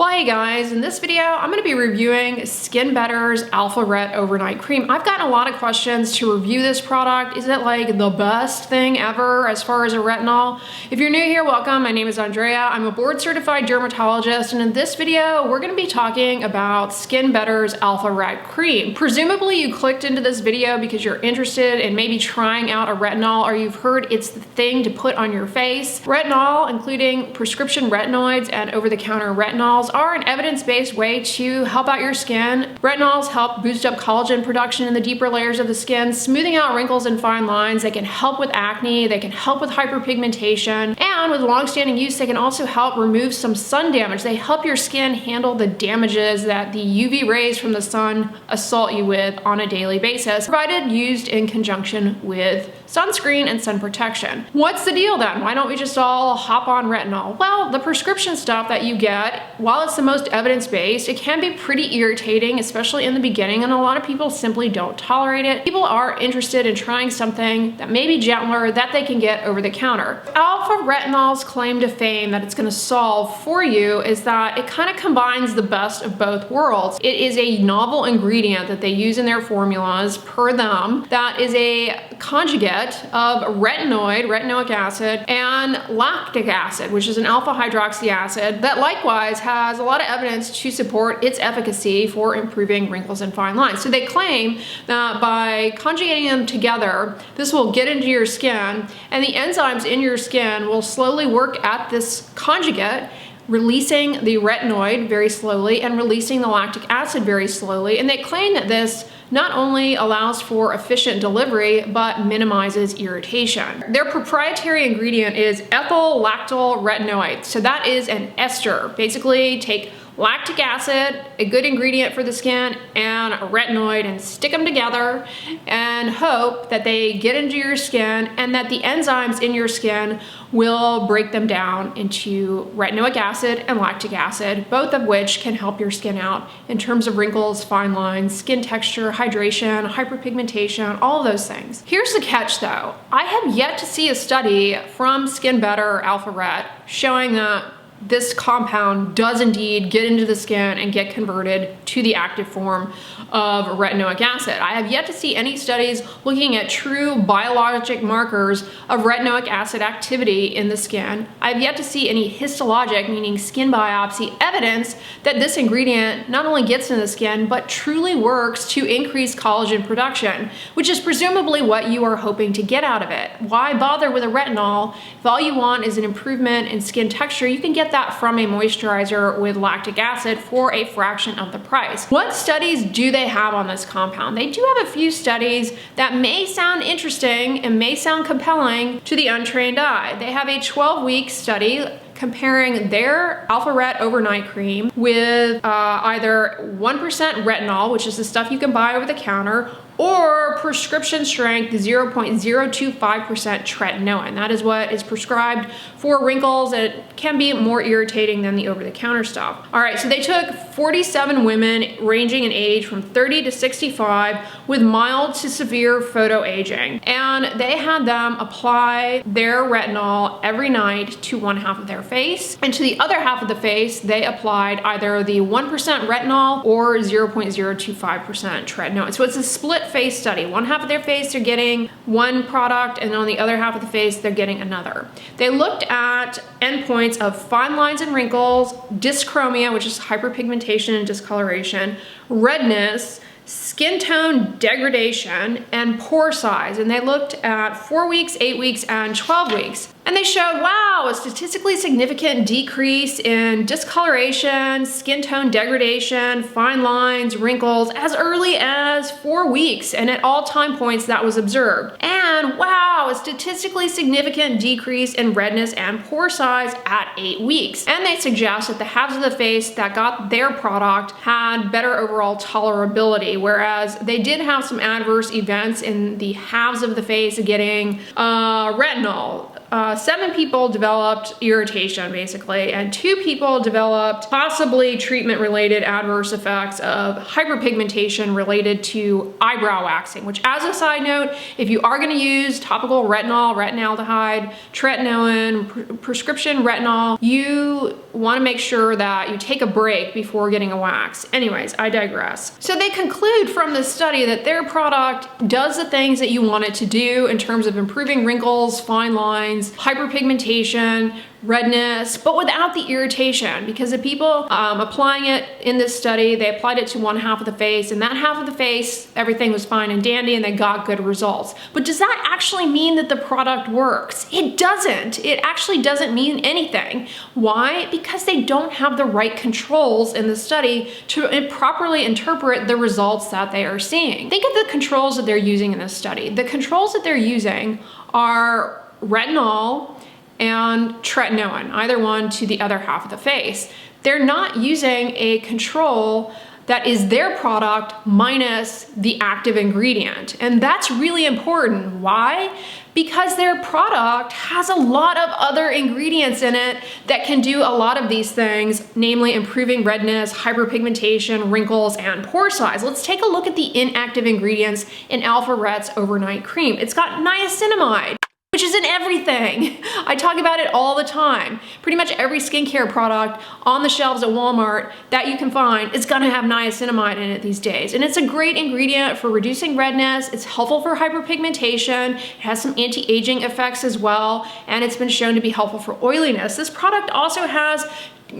Well, hey guys, in this video, I'm going to be reviewing Skinbetter's AlphaRet Overnight Cream. I've gotten a lot of questions to review this product. Is it like the best thing ever as far as a retinol? If you're new here, welcome. My name is Andrea. I'm a board certified dermatologist, and in this video, we're going to be talking about Skinbetter's AlphaRet Cream. Presumably, you clicked into this video because you're interested in maybe trying out a retinol, or you've heard it's the thing to put on your face. Retinol, including prescription retinoids and over-the-counter retinols, are an evidence-based way to help out your skin. Retinols help boost up collagen production in the deeper layers of the skin, smoothing out wrinkles and fine lines. They can help with acne, they can help with hyperpigmentation, and with long-standing use, they can also help remove some sun damage. They help your skin handle the damages that the UV rays from the sun assault you with on a daily basis, provided used in conjunction with sunscreen and sun protection. What's the deal then? Why don't we just all hop on retinol? Well, the prescription stuff that you get, while it's the most evidence-based, it can be pretty irritating, especially in the beginning, and a lot of people simply don't tolerate it. People are interested in trying something that may be gentler, that they can get over the counter. Alpha Retinol's claim to fame that it's going to solve for you is that it kind of combines the best of both worlds. It is a novel ingredient that they use in their formulas, per them, that is a conjugate of retinoid, retinoic acid, and lactic acid, which is an alpha hydroxy acid that likewise has a lot of evidence to support its efficacy for improving wrinkles and fine lines. So they claim that by conjugating them together, this will get into your skin, and the enzymes in your skin will slowly work at this conjugate, releasing the retinoid very slowly and releasing the lactic acid very slowly. And they claim that this not only allows for efficient delivery, but minimizes irritation. Their proprietary ingredient is ethyl lactyl retinoid. So that is an ester. Basically, take lactic acid, a good ingredient for the skin, and a retinoid, and stick them together and hope that they get into your skin and that the enzymes in your skin will break them down into retinoic acid and lactic acid, both of which can help your skin out in terms of wrinkles, fine lines, skin texture, hydration, hyperpigmentation, all of those things. Here's the catch though. I have yet to see a study from Skinbetter AlphaRet showing that this compound does indeed get into the skin and get converted to the active form of retinoic acid. I have yet to see any studies looking at true biologic markers of retinoic acid activity in the skin. I have yet to see any histologic, meaning skin biopsy, evidence that this ingredient not only gets in the skin, but truly works to increase collagen production, which is presumably what you are hoping to get out of it. Why bother with a retinol if all you want is an improvement in skin texture? You can get that from a moisturizer with lactic acid for a fraction of the price. What studies do they have on this compound? They do have a few studies that may sound interesting and may sound compelling to the untrained eye. They have a 12-week study comparing their AlphaRet Overnight Cream with either 1% retinol, which is the stuff you can buy over the counter, or prescription strength 0.025% tretinoin. That is what is prescribed for wrinkles. It can be more irritating than the over-the-counter stuff. All right, so they took 47 women ranging in age from 30 to 65 with mild to severe photoaging, and they had them apply their retinol every night to one half of their face, and to the other half of the face, they applied either the 1% retinol or 0.025% tretinoin. So it's a split face study. One half of their face they're getting one product, and on the other half of the face they're getting another. They looked at endpoints of fine lines and wrinkles, dyschromia, which is hyperpigmentation and discoloration, redness, skin tone degradation, and pore size. And they looked at 4 weeks, 8 weeks, and 12 weeks. And they showed, wow, a statistically significant decrease in discoloration, skin tone degradation, fine lines, wrinkles as early as 4 weeks, and at all time points that was observed. And wow, a statistically significant decrease in redness and pore size at 8 weeks. And they suggest that the halves of the face that got their product had better overall tolerability, whereas they did have some adverse events in the halves of the face getting retinol. 7 people developed irritation basically, and 2 people developed possibly treatment-related adverse effects of hyperpigmentation related to eyebrow waxing, which, as a side note, if you are gonna use topical retinol, retinaldehyde, tretinoin, prescription retinol, you wanna make sure that you take a break before getting a wax. Anyways, I digress. So they conclude from this study that their product does the things that you want it to do in terms of improving wrinkles, fine lines, hyperpigmentation, redness, but without the irritation, because the people applying it in this study, they applied it to one half of the face, and that half of the face, everything was fine and dandy and they got good results. But does that actually mean that the product works? It doesn't. It actually doesn't mean anything. Why? Because they don't have the right controls in the study to properly interpret the results that they are seeing. Think of the controls that they're using in this study. The controls that they're using are retinol and tretinoin, either one to the other half of the face. They're not using a control that is their product minus the active ingredient. And that's really important. Why? Because their product has a lot of other ingredients in it that can do a lot of these things, namely improving redness, hyperpigmentation, wrinkles, and pore size. Let's take a look at the inactive ingredients in ALPHARET's Overnight Cream. It's got niacinamide, which is in everything. I talk about it all the time. Pretty much every skincare product on the shelves at Walmart that you can find is gonna have niacinamide in it these days. And it's a great ingredient for reducing redness. It's helpful for hyperpigmentation. It has some anti-aging effects as well. And it's been shown to be helpful for oiliness. This product also has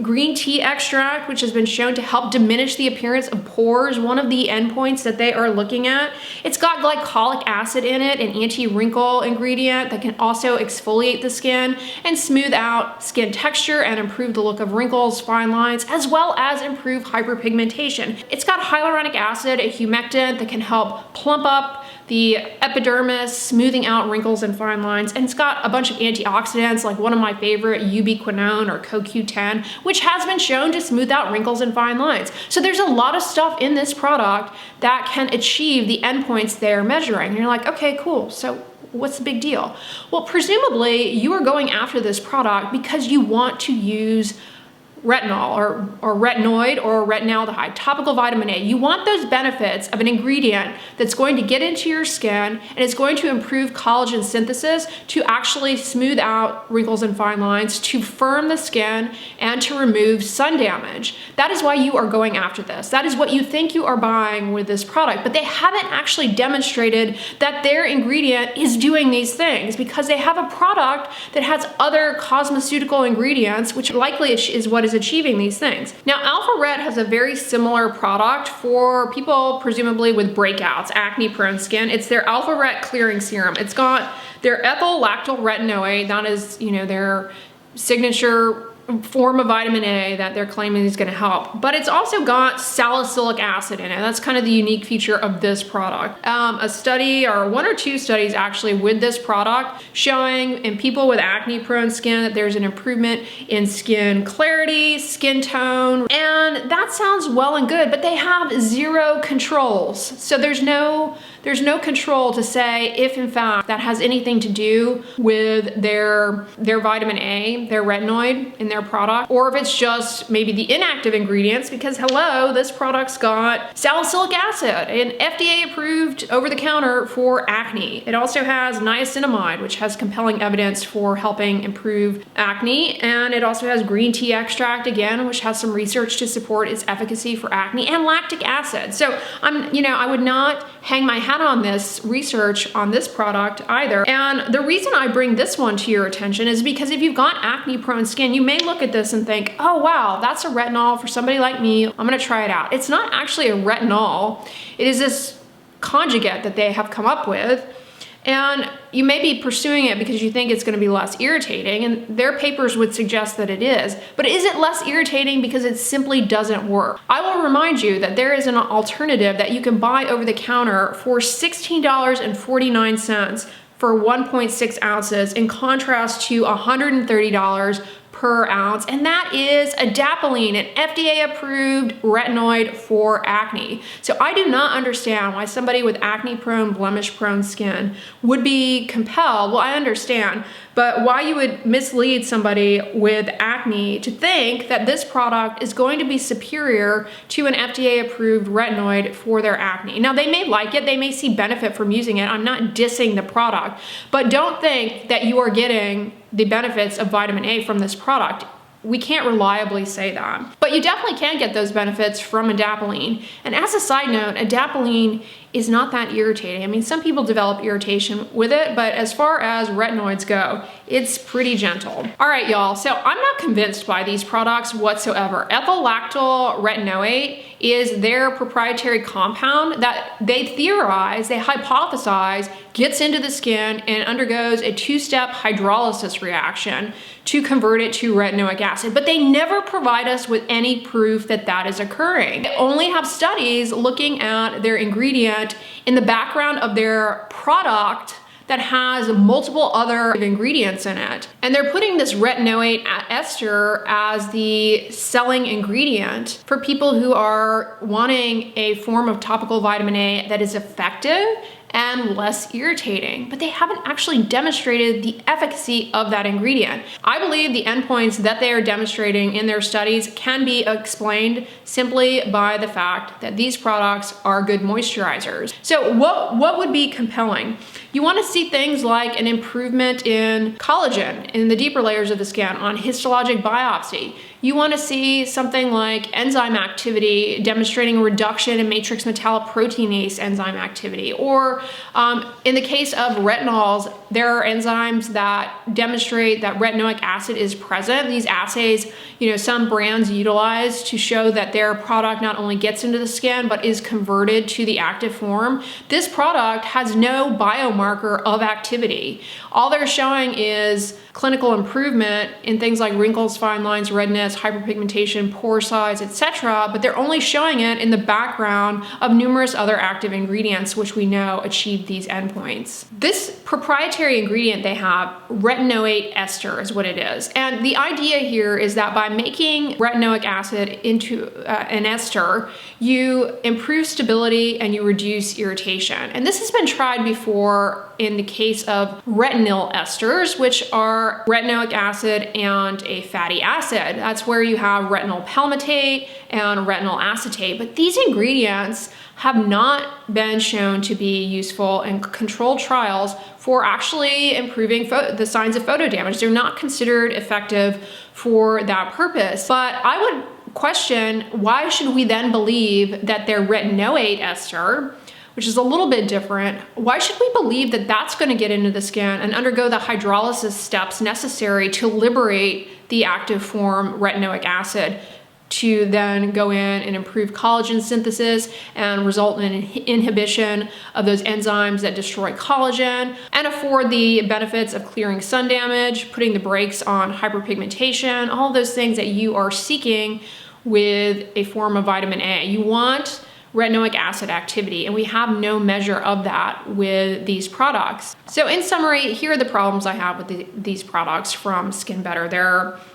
green tea extract, which has been shown to help diminish the appearance of pores, one of the endpoints that they are looking at. It's got glycolic acid in it, an anti-wrinkle ingredient that can also exfoliate the skin and smooth out skin texture and improve the look of wrinkles, fine lines, as well as improve hyperpigmentation. It's got hyaluronic acid, a humectant that can help plump up the epidermis, smoothing out wrinkles and fine lines, and it's got a bunch of antioxidants, like one of my favorite, ubiquinone or CoQ10, which has been shown to smooth out wrinkles and fine lines. So there's a lot of stuff in this product that can achieve the endpoints they're measuring. And you're like, okay, cool, so what's the big deal? Well, presumably you are going after this product because you want to use retinol or retinoid or retinaldehyde, topical vitamin A. You want those benefits of an ingredient that's going to get into your skin and it's going to improve collagen synthesis to actually smooth out wrinkles and fine lines, to firm the skin, and to remove sun damage. That is why you are going after this. That is what you think you are buying with this product, but they haven't actually demonstrated that their ingredient is doing these things because they have a product that has other cosmeceutical ingredients, which likely is what is achieving these things. Now, AlphaRet has a very similar product for people presumably with breakouts, acne-prone skin. It's their AlphaRet clearing serum. It's got their ethyl-lactyl retinoid, that is, their signature form of vitamin A that they're claiming is going to help, but it's also got salicylic acid in it. That's kind of the unique feature of this product. A study, or 1 or 2 studies actually, with this product showing in people with acne prone skin that there's an improvement in skin clarity, skin tone, and that sounds well and good, but they have 0 controls. So there's no control to say if in fact that has anything to do with their vitamin A, their retinoid in their product, or if it's just maybe the inactive ingredients, because hello, this product's got salicylic acid and FDA approved over the counter for acne. It also has niacinamide, which has compelling evidence for helping improve acne, and it also has green tea extract again, which has some research to support its efficacy for acne, and lactic acid. So I would not hang my hat on this research on this product either. And the reason I bring this one to your attention is because if you've got acne prone skin, you may look at this and think, oh wow, that's a retinol for somebody like me. I'm gonna try it out. It's not actually a retinol. It is this conjugate that they have come up with. And you may be pursuing it because you think it's going to be less irritating, and their papers would suggest that it is. But is it less irritating because it simply doesn't work? I will remind you that there is an alternative that you can buy over the counter for $16.49 for 1.6 ounces, in contrast to $130 per ounce, and that is adapalene, an FDA-approved retinoid for acne. So I do not understand why somebody with acne-prone, blemish-prone skin would be compelled. Well, I understand, but why you would mislead somebody with acne to think that this product is going to be superior to an FDA-approved retinoid for their acne. Now, they may like it, they may see benefit from using it. I'm not dissing the product, but don't think that you are getting the benefits of vitamin A from this product. We can't reliably say that. But you definitely can get those benefits from adapalene. And as a side note, adapalene is not that irritating. I mean, some people develop irritation with it, but as far as retinoids go, it's pretty gentle. All right, y'all, so I'm not convinced by these products whatsoever. Ethyl-lactyl retinoate is their proprietary compound that they theorize, they hypothesize, gets into the skin and undergoes a two-step hydrolysis reaction to convert it to retinoic acid, but they never provide us with any proof that that is occurring. They only have studies looking at their ingredient in the background of their product that has multiple other ingredients in it. And they're putting this retinoate ester as the selling ingredient for people who are wanting a form of topical vitamin A that is effective and less irritating, but they haven't actually demonstrated the efficacy of that ingredient. I believe the endpoints that they are demonstrating in their studies can be explained simply by the fact that these products are good moisturizers. So what would be compelling? You want to see things like an improvement in collagen in the deeper layers of the skin on histologic biopsy. You want to see something like enzyme activity demonstrating a reduction in matrix metalloproteinase enzyme activity. Or in the case of retinols, there are enzymes that demonstrate that retinoic acid is present. These assays, some brands utilize to show that their product not only gets into the skin, but is converted to the active form. This product has no biomarker of activity. All they're showing is clinical improvement in things like wrinkles, fine lines, redness, hyperpigmentation, pore size, etc., but they're only showing it in the background of numerous other active ingredients which we know achieve these endpoints. This proprietary ingredient they have, retinoate ester is what it is. And the idea here is that by making retinoic acid into an ester, you improve stability and you reduce irritation. And this has been tried before in the case of retinol esters, which are retinoic acid and a fatty acid. That's where you have retinol palmitate and retinol acetate. But these ingredients have not been shown to be useful in controlled trials for actually improving the signs of photodamage. They're not considered effective for that purpose. But I would question, why should we then believe that their retinoate ester, which is a little bit different, why should we believe that that's going to get into the skin and undergo the hydrolysis steps necessary to liberate the active form retinoic acid to then go in and improve collagen synthesis and result in inhibition of those enzymes that destroy collagen and afford the benefits of clearing sun damage, putting the brakes on hyperpigmentation, all those things that you are seeking with a form of vitamin A. You want retinoic acid activity, and we have no measure of that with these products. So in summary, here are the problems I have with these products from Skinbetter.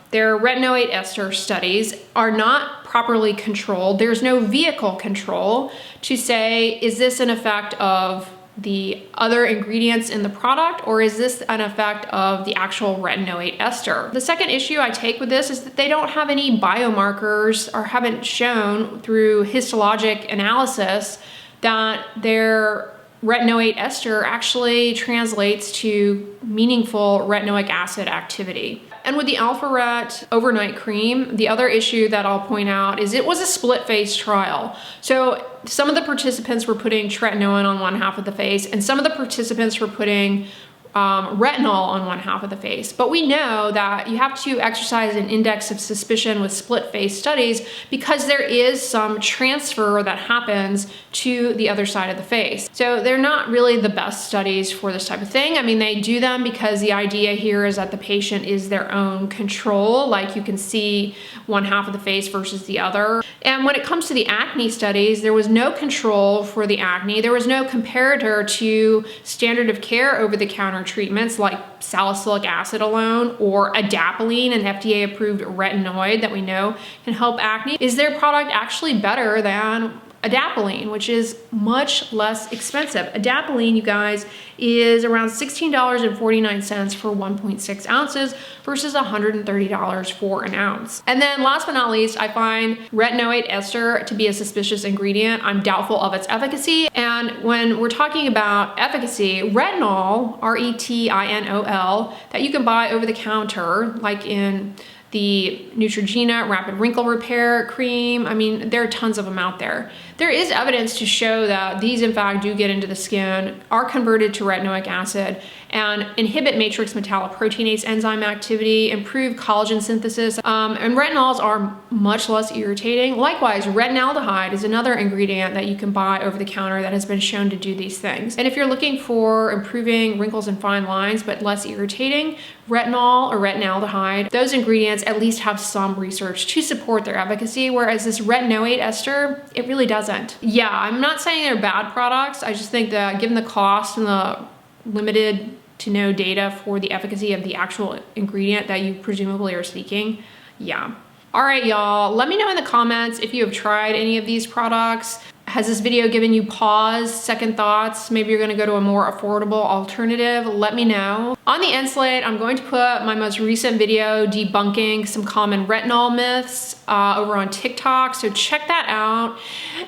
Their retinoate ester studies are not properly controlled. There's no vehicle control to say, is this an effect of the other ingredients in the product, or is this an effect of the actual retinoate ester? The second issue I take with this is that they don't have any biomarkers or haven't shown through histologic analysis that their retinoate ester actually translates to meaningful retinoic acid activity. And with the ALPHARET overnight cream, the other issue that I'll point out is it was a split face trial. So some of the participants were putting tretinoin on one half of the face, and some of the participants were putting retinol on one half of the face. But we know that you have to exercise an index of suspicion with split face studies because there is some transfer that happens to the other side of the face. So they're not really the best studies for this type of thing. I mean, they do them because the idea here is that the patient is their own control, like you can see one half of the face versus the other. And when it comes to the acne studies, there was no control for the acne. There was no comparator to standard of care over-the-counter treatments like salicylic acid alone, or adapalene, an FDA-approved retinoid that we know can help acne. Is their product actually better than adapalene, which is much less expensive? Adapalene, you guys, is around $16.49 for 1.6 ounces versus $130 for an ounce. And then last but not least, I find retinoid ester to be a suspicious ingredient. I'm doubtful of its efficacy. And when we're talking about efficacy, retinol, R-E-T-I-N-O-L, that you can buy over the counter, like in the Neutrogena Rapid Wrinkle Repair Cream. I mean, there are tons of them out there. There is evidence to show that these, in fact, do get into the skin, are converted to retinoic acid, and inhibit matrix metalloproteinase enzyme activity, improve collagen synthesis, and retinols are much less irritating. Likewise, retinaldehyde is another ingredient that you can buy over the counter that has been shown to do these things. And if you're looking for improving wrinkles and fine lines but less irritating, retinol or retinaldehyde, those ingredients at least have some research to support their efficacy, whereas this retinoid ester, it really doesn't. Yeah, I'm not saying they're bad products. I just think that given the cost and the limited to no data for the efficacy of the actual ingredient that you presumably are seeking, yeah. All right, y'all, let me know in the comments if you have tried any of these products. Has this video given you pause, second thoughts? Maybe you're gonna go to a more affordable alternative. Let me know. On the end slate, I'm going to put my most recent video debunking some common retinol myths over on TikTok, so check that out.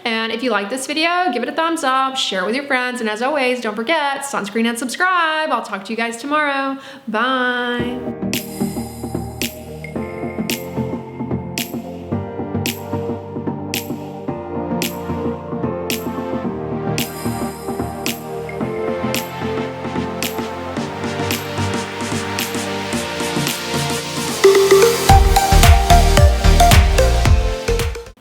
And if you like this video, give it a thumbs up, share it with your friends, and as always, don't forget, sunscreen and subscribe. I'll talk to you guys tomorrow. Bye.